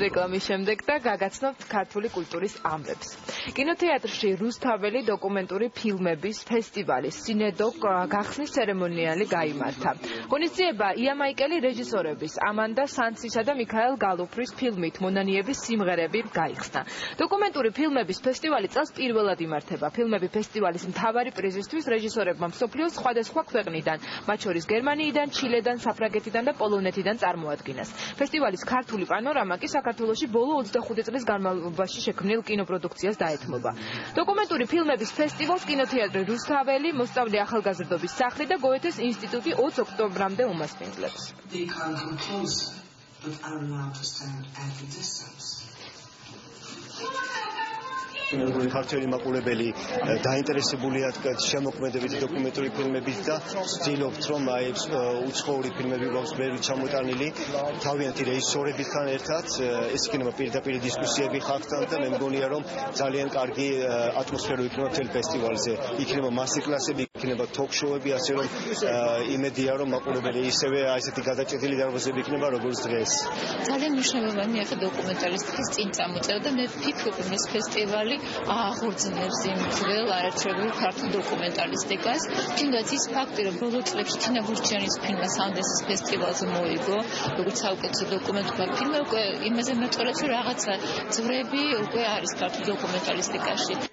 რეკლამის შემდეგ და გაგაცნობთ ქართული კულტურის ამბებს. კინოთეატრში რუსთაველი დოკუმენტური ფილმების ფესტივალის სინედოკ გახსნის ცერემონიალი გაიმართა. ღონისძიება იამაიკელი რეჟისორების ამანდა სანსისა და მიქაელ გალუფრის ფილმით მონანიების სიმღერები გაიხსნა. დოკუმენტური ფილმების ფესტივალი წელს პირველად იმართება. ფილმები ფესტივალის მთავარი პრიზისთვის რეჟისორებმა მსოფლიოს სხვადასხვა ქვეყნიდან, მათ შორის გერმანიიდან, ჩილედან, საფრანგეთიდან და პოლონეთიდან წარმოადგინეს. ფესტივალის ქართული პანორამა კი საქართველოში ბოლო 25 წლის განმავლობაში შექმნილ კინოპროდუქციას დაეთმობა. დოკუმენტური ფილმების ფესტივალს კინოთეატრი რუსთაველი, მოსწავლე ახალგაზრდობის სახლი და გოეთეს ინსტიტუტი 20 ოქტომბრამდე უმასპინძლებს. ქართველი მაყურებელი დაინტერესებულია შემოქმედებით დოკუმენტური ფილმებით და ვცდილობთ რომ უცხოური ფილმები გვაქვს ბევრი ჩამოტანილი თავიანთი რეჟისორებთან ერთად ეს იქნება პირდაპირ დისკუსიები ხალხთან და მე მგონია რომ ძალიან კარგი ატმოსფერო იქნება მთელ ფესტივალზე იქნება მასტერ-კლასები იქნება ток-შოუები ასე რომ იმედია რომ მაყურებელი ისევე ასეთი გადაჭედილი დარბაზები იქნება როგორც დღეს ძალიან მნიშვნელოვანია ახლა დოკუმენტალისტიკის წინ წამოწევა და მე ვფიქრობ რომ ეს ფესტივალი აღორძინებს იმ ძველ არაჩვეულებრივ ქართულ დოკუმენტალისტიკას. თუნდაც ის ფაქტი, რომ ბოლო წლებში თინა ბურჩიანის ფილმმა სანდენსის ფესტივალზე მოიგო, როგორც საუკეთესო დოკუმენტური ფილმი, უკვე იმაზე მეტყველებს, რომ რაღაცა ძვრები უკვე არის ქართულ დოკუმენტალისტიკაში.